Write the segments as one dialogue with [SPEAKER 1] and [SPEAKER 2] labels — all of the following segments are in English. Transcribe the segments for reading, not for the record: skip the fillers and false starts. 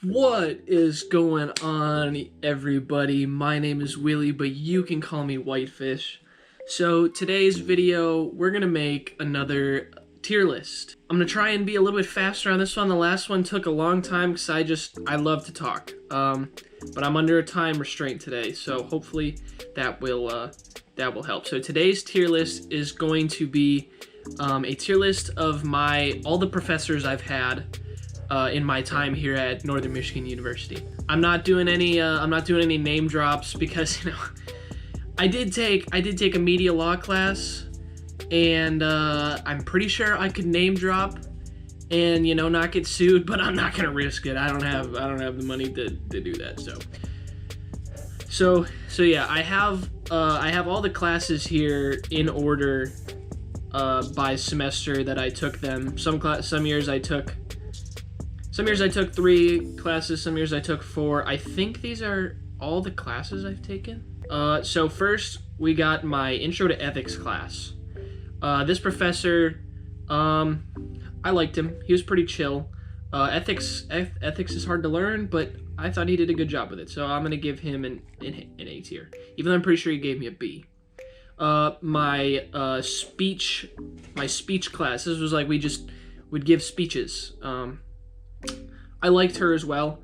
[SPEAKER 1] What is going on, everybody? My name is Willy, but you can call me Whitefish. So today's video, we're gonna make another tier list. I'm gonna try and be a little bit faster on this one. The last one took a long time because I love to talk. But I'm under a time restraint today, so hopefully that will help. So today's tier list is going to be a tier list of all the professors I've had in my time here at Northern Michigan University. I'm not doing any name drops because, you know, I did take a media law class, and I'm pretty sure I could name drop and, you know, not get sued, but I'm not gonna risk it. I don't have the money to do that. So yeah, I have all the classes here in order by semester that I took them. Some years I took 3 classes, some years I took 4. I think these are all the classes I've taken. So first, we got my Intro to Ethics class. This professor, I liked him. He was pretty chill. Ethics is hard to learn, but I thought he did a good job with it, so I'm gonna give him an A tier, even though I'm pretty sure he gave me a B. My speech class, this was like we'd give speeches. I liked her as well.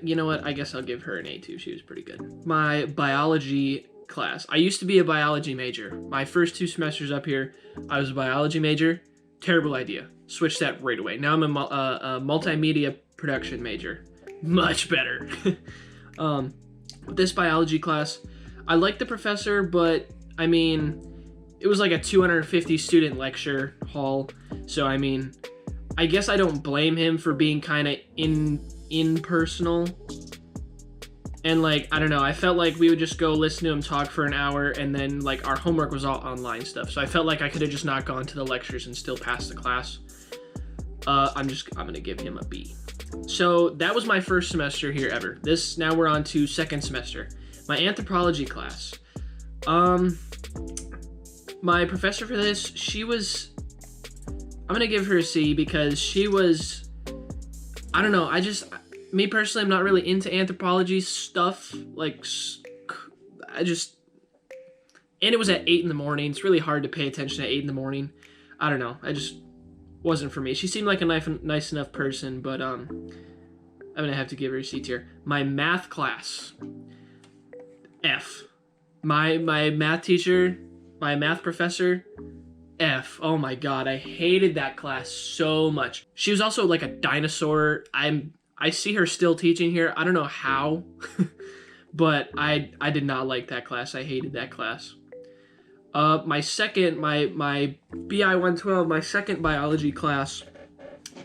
[SPEAKER 1] You know what? I guess I'll give her an A too. She was pretty good. My biology class. I used to be a biology major. My first 2 semesters up here, I was a biology major. Terrible idea. Switched that right away. Now I'm a multimedia production major. Much better. This biology class, I liked the professor, but I mean, it was like a 250 student lecture hall. So I mean, I guess I don't blame him for being kind of impersonal. And like, I don't know, I felt like we would just go listen to him talk for an hour, and then like our homework was all online stuff. So I felt like I could have just not gone to the lectures and still passed the class. I'm gonna give him a B. So that was my first semester here ever. Now we're on to second semester. My anthropology class. My professor for this, I'm gonna give her a C because she was, I don't know, me personally, I'm not really into anthropology stuff, like, and it was at 8 in the morning. It's really hard to pay attention at 8 in the morning. I don't know, wasn't for me. She seemed like a nice enough person, but I'm gonna have to give her a C tier. My math class, F. My math teacher, my math professor, F. Oh my god, I hated that class so much. She was also like a dinosaur. I see her still teaching here. I don't know how, but I did not like that class. I hated that class. My BI 112, my second biology class.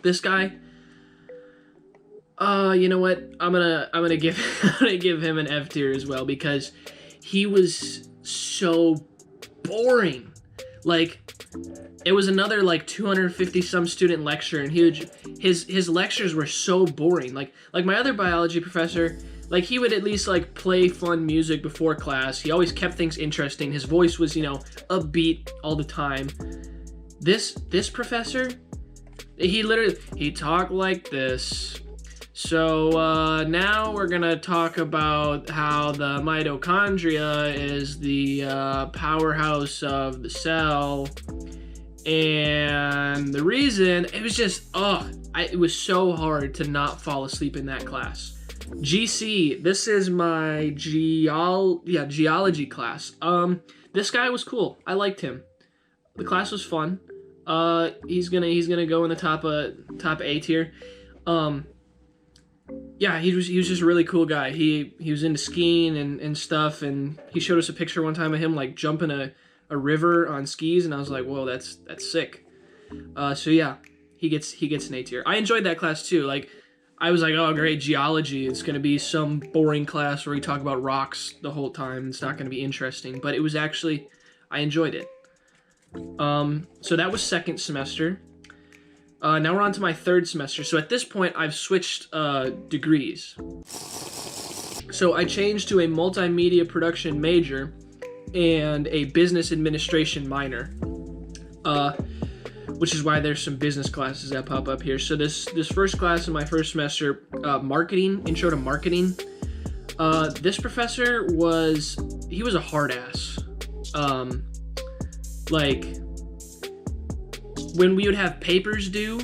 [SPEAKER 1] This guy, you know what? I'm gonna give him an F tier as well because he was so boring. Like, it was another like 250 some student lecture, and his lectures were so boring. Like my other biology professor, like, he would at least like play fun music before class. He always kept things interesting. His voice was, you know, upbeat all the time. This professor, he talked like this. So now we're gonna talk about how the mitochondria is the powerhouse of the cell. And the reason, it was just, it was so hard to not fall asleep in that class. GC, this is my geology class. This guy was cool. I liked him. The class was fun. He's gonna go in the top A tier. Yeah, he was just a really cool guy. He was into skiing and stuff, and he showed us a picture one time of him like jumping a river on skis, and I was like, whoa, that's sick. So yeah, he gets an A tier. I enjoyed that class too. Like, I was like, oh great, geology. It's gonna be some boring class where we talk about rocks the whole time. It's not gonna be interesting, but it was actually, I enjoyed it. So that was second semester. Now we're on to my third semester. So at this point, I've switched degrees. So I changed to a multimedia production major and a business administration minor. which is why there's some business classes that pop up here. So this first class in my first semester, marketing, intro to marketing. This professor was a hard ass. Like, when we would have papers due,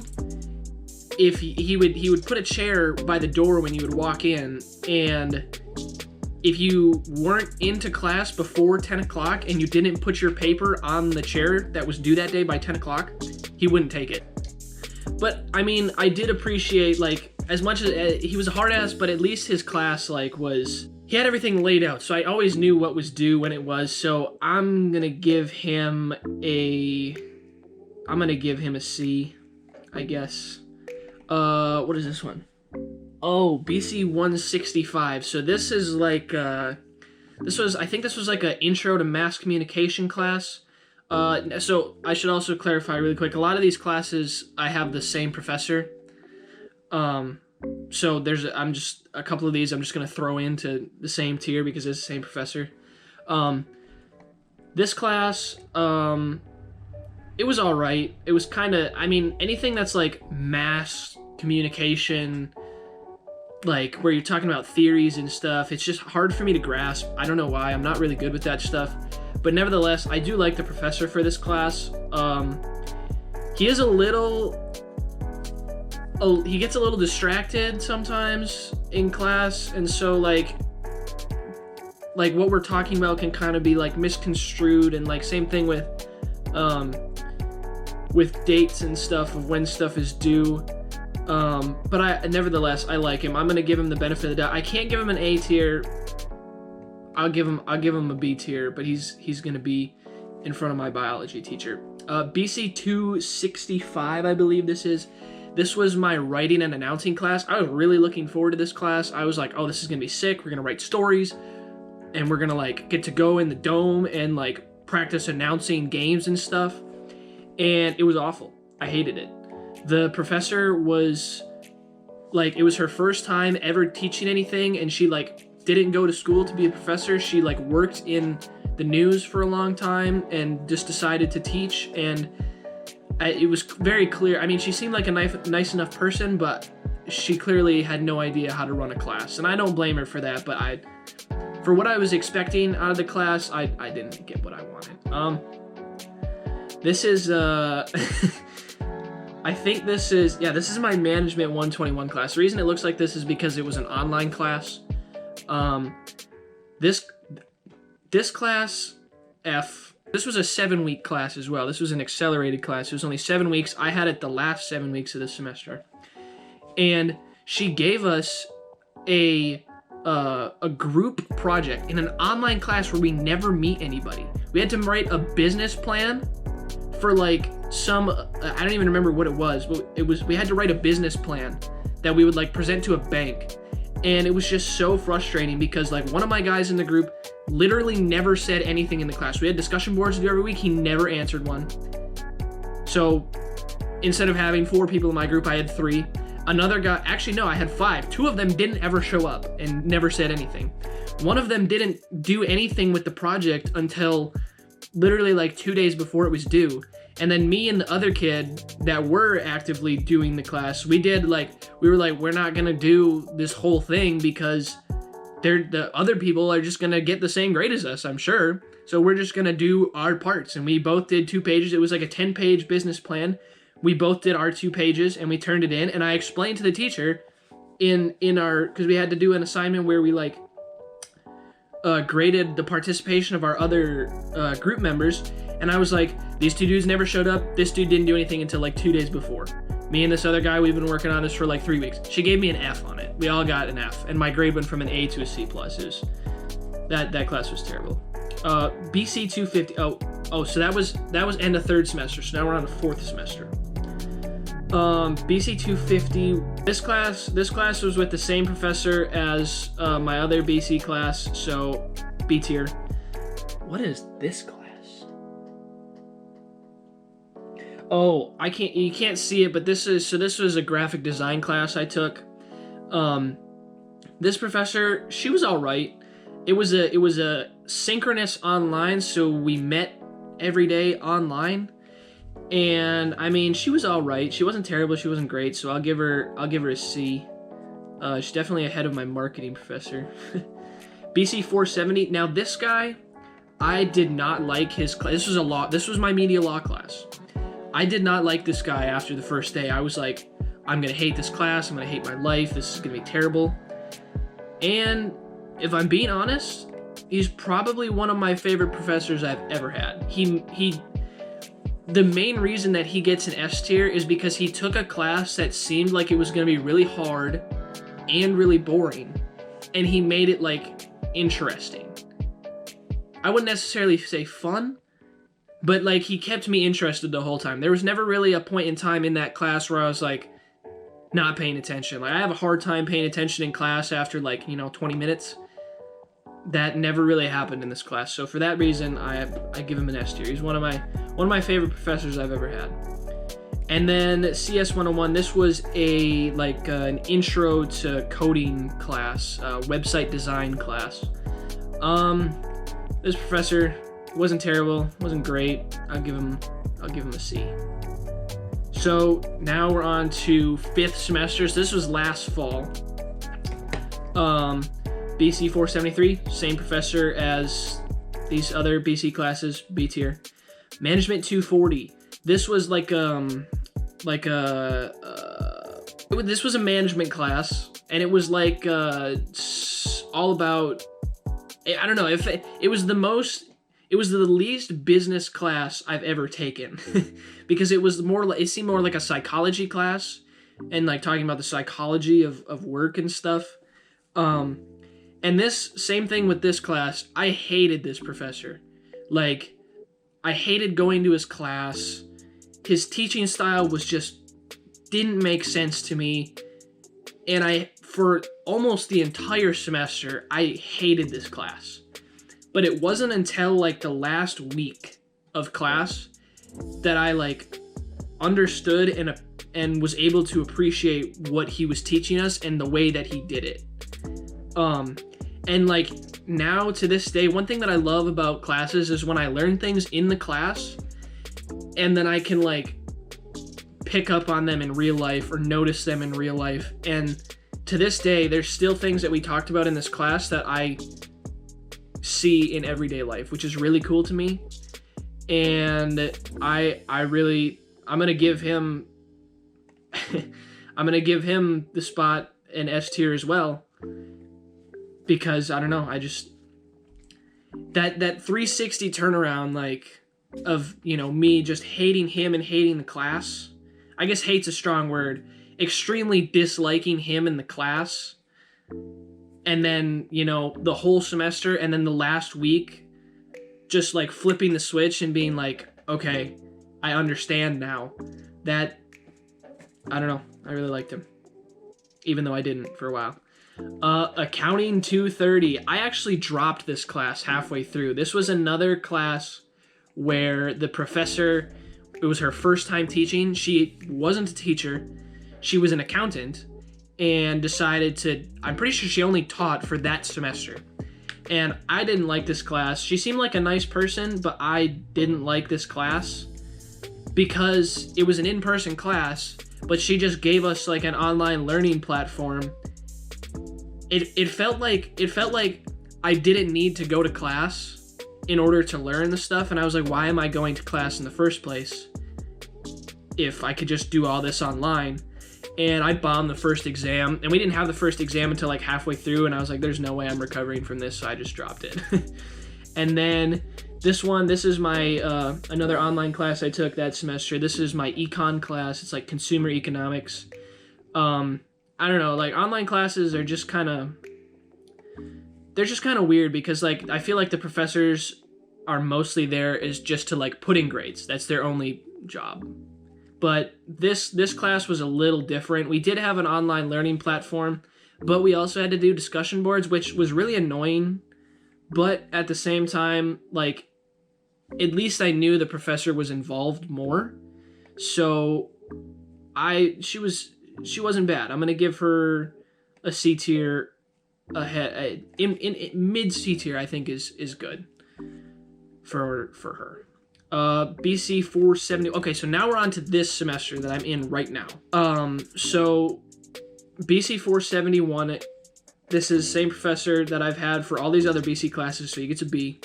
[SPEAKER 1] if he would put a chair by the door when you would walk in, and if you weren't into class before 10 o'clock and you didn't put your paper on the chair that was due that day by 10 o'clock, he wouldn't take it. But, I mean, I did appreciate, like, as much as he was a hard ass, but at least his class, like, he had everything laid out, so I always knew what was due when it was, so I'm gonna give him a C, I guess. What is this one? Oh, BC 165. So this is like, I think this was like an intro to mass communication class. So I should also clarify really quick, a lot of these classes, I have the same professor. So a couple of these I'm just going to throw into the same tier because it's the same professor. This class, it was all right. It was kind of, I mean, anything that's like mass communication, like where you're talking about theories and stuff, it's just hard for me to grasp. I don't know why. I'm not really good with that stuff. But nevertheless, I do like the professor for this class. He is he gets a little distracted sometimes in class, and so like what we're talking about can kind of be like misconstrued, and like same thing with dates and stuff of when stuff is due. But nevertheless, I like him. I'm gonna give him the benefit of the doubt. I can't give him an A tier. I'll give him a B tier, but he's gonna be in front of my biology teacher. BC 265, I believe this is. This was my writing and announcing class. I was really looking forward to this class. I was like, oh, this is gonna be sick. We're gonna write stories, and we're gonna like get to go in the dome and like practice announcing games and stuff. And it was awful. I hated it. The professor was like, it was her first time ever teaching anything, and she like didn't go to school to be a professor. She like worked in the news for a long time and just decided to teach, and it was very clear. I mean, she seemed like a nice enough person, but she clearly had no idea how to run a class, and I don't blame her for that. But for what I was expecting out of the class, I didn't get what I wanted. This is I think this is my management 121 class. The reason it looks like this is because it was an online class. This class F. This was a 7-week class as well. This was an accelerated class. It was only 7 weeks. I had it the last 7 weeks of the semester. And she gave us a group project in an online class where we never meet anybody. We had to write a business plan for like I don't even remember what it was, but we had to write a business plan that we would like present to a bank. And it was just so frustrating because like one of my guys in the group literally never said anything in the class. We had discussion boards to do every week. He never answered one. So instead of having 4 people in my group, I had 3. Another guy, actually no, I had 5. 2 of them didn't ever show up and never said anything. One of them didn't do anything with the project until literally like 2 days before it was due. And then me and the other kid that were actively doing the class, we were like, we're not gonna do this whole thing because the other people are just gonna get the same grade as us, I'm sure. So we're just gonna do our parts. And we both did 2 pages. It was like a 10-page business plan. We both did our 2 pages and we turned it in. And I explained to the teacher because we had to do an assignment where we like graded the participation of our other group members. And I was like, these 2 dudes never showed up. This dude didn't do anything until like 2 days before. Me and this other guy, we've been working on this for like 3 weeks. She gave me an F on it. We all got an F. And my grade went from an A to a C+. That class was terrible. BC 250. So that was end of 3rd semester. So now we're on the 4th semester. BC 250. This class was with the same professor as my other BC class. So B tier. What is this class? Oh, you can't see it, but this was a graphic design class I took. This professor, she was all right. It was a synchronous online, so we met every day online. And I mean, she was all right. She wasn't terrible. She wasn't great. So I'll give her a C. She's definitely ahead of my marketing professor. BC 470. Now this guy, I did not like his class. This was my media law class. I did not like this guy after the first day. I was like, I'm gonna hate this class. I'm gonna hate my life. This is gonna be terrible. And if I'm being honest, he's probably one of my favorite professors I've ever had. The main reason that he gets an S tier is because he took a class that seemed like it was going to be really hard and really boring, and he made it like interesting. I wouldn't necessarily say fun, but like he kept me interested the whole time. There was never really a point in time in that class where I was like not paying attention. Like I have a hard time paying attention in class after 20 minutes. That never really happened in this class. So for that reason, I give him an S tier. He's one of my favorite professors I've ever had. And then CS 101, this was an intro to coding class, website design class. This professor wasn't terrible, wasn't great. I'll give him a C. So now we're on to 5th semesters. This was last fall. BC 473, same professor as these other BC classes, B tier. Management 240. This was this was a management class, and it was all about, I don't know, if it was the least business class I've ever taken. Because it seemed more like a psychology class, and like talking about the psychology of work and stuff. And this, same thing with this class, I hated this professor. Like, I hated going to his class. His teaching style didn't make sense to me. And for almost the entire semester, I hated this class. But it wasn't until the last week of class that I understood and was able to appreciate what he was teaching us and the way that he did it. And now to this day, one thing that I love about classes is when I learn things in the class and then I can pick up on them in real life or notice them in real life. And to this day, there's still things that we talked about in this class that I see in everyday life, which is really cool to me. And I'm gonna give him the spot in S tier as well. Because, I don't know, that 360 turnaround, of, me just hating him and hating the class. I guess hate's a strong word. Extremely disliking him in the class. And then, the whole semester, and then the last week, just, flipping the switch and being okay, I understand now. That, I don't know, I really liked him. Even though I didn't for a while. Accounting 230. I actually dropped this class halfway through. This was another class where the professor, it was her first time teaching. She wasn't a teacher. She was an accountant and decided I'm pretty sure she only taught for that semester. And I didn't like this class. She seemed like a nice person, but I didn't like this class because it was an in-person class, but she just gave us an online learning platform. It felt like I didn't need to go to class in order to learn the stuff, and I was like, why am I going to class in the first place if I could just do all this online? And I bombed the first exam, and we didn't have the first exam until halfway through, and I was like, there's no way I'm recovering from this, so I just dropped it. And then this is my another online class I took that semester. This is my econ class. It's consumer economics. I don't know, online classes are just kind of weird because I feel like the professors are mostly there is just to put in grades. That's their only job. But this class was a little different. We did have an online learning platform, but we also had to do discussion boards, which was really annoying. But at the same time, at least I knew the professor was involved more. So she wasn't bad. I'm gonna give her a C tier. In mid C tier, I think is good for her. BC 470. Okay, so now we're on to this semester that I'm in right now. So BC 471, this is the same professor that I've had for all these other BC classes, so you get to B.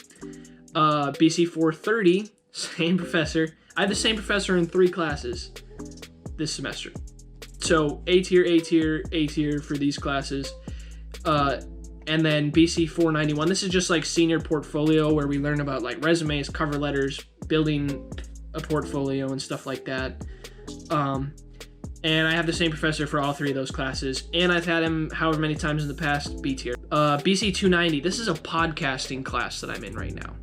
[SPEAKER 1] BC 430, same professor. I have the same professor in 3 classes this semester. So A tier, A tier, A tier for these classes. And then BC 491, this is just like senior portfolio where we learn about like resumes, cover letters, building a portfolio and stuff like that. And I have the same professor for all 3 of those classes. And I've had him however many times in the past, B tier. BC 290, this is a podcasting class that I'm in right now.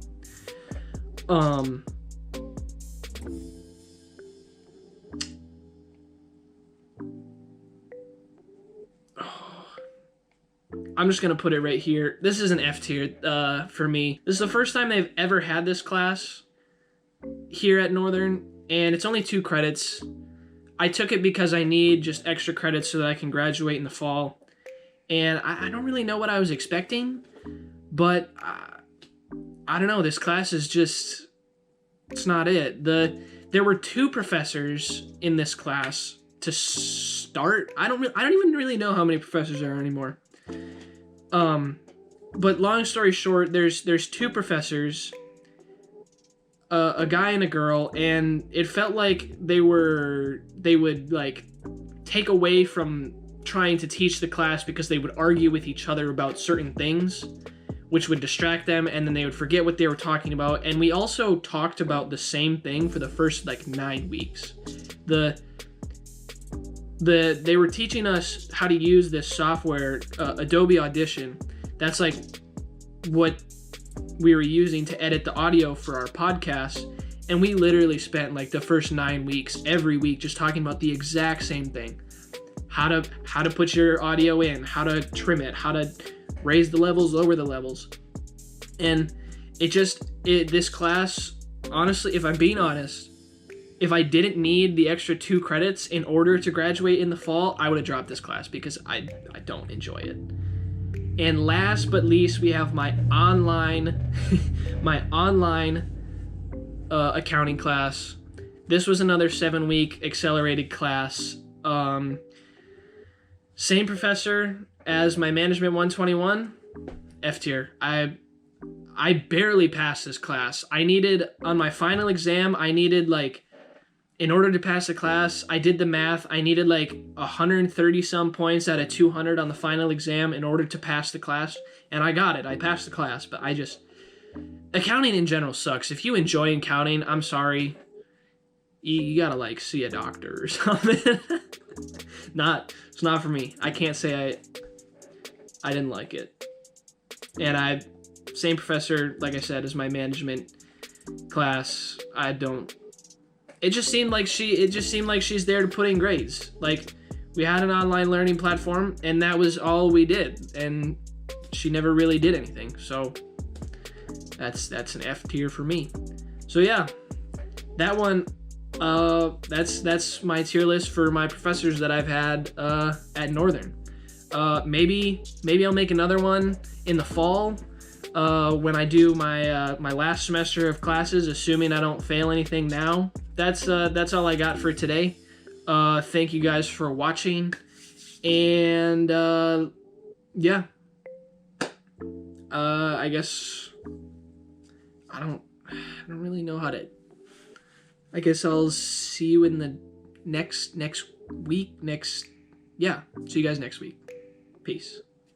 [SPEAKER 1] I'm just going to put it right here. This is an F tier for me. This is the first time they've ever had this class here at Northern, and it's only 2 credits. I took it because I need just extra credits so that I can graduate in the fall. And I don't really know what I was expecting, but I don't know. This class is just, it's not it. There were 2 professors in this class to start. I don't even really know how many professors there are anymore. But long story short, there's 2 professors, a guy and a girl, and it felt like they would like take away from trying to teach the class because they would argue with each other about certain things, which would distract them, and then they would forget what they were talking about. And we also talked about the same thing for the first like 9 weeks. They were teaching us how to use this software, Adobe Audition. That's like what we were using to edit the audio for our podcast. And we literally spent like the first 9 weeks, every week, just talking about the exact same thing. How to put your audio in, how to trim it, how to raise the levels, lower the levels. And this class, honestly, if I'm being honest, if I didn't need the extra 2 credits in order to graduate in the fall, I would have dropped this class because I don't enjoy it. And last but least, we have my online accounting class. This was another 7-week accelerated class. Same professor as my management 121, F tier. I barely passed this class. On my final exam, in order to pass the class, I did the math. I needed like 130 some points out of 200 on the final exam in order to pass the class. And I got it. I passed the class, but accounting in general sucks. If you enjoy accounting, I'm sorry. You gotta like see a doctor or something. It's not for me. I can't say I didn't like it. And same professor, like I said, as my management class. It just seemed like she's there to put in grades. Like, we had an online learning platform, and that was all we did. And she never really did anything. So that's an F tier for me. So yeah, that one. That's my tier list for my professors that I've had at Northern. Maybe I'll make another one in the fall when I do my last semester of classes, assuming I don't fail anything now. That's all I got for today. Thank you guys for watching, and yeah. I guess I don't really know how to. I guess I'll see you in the next week. See you guys next week. Peace.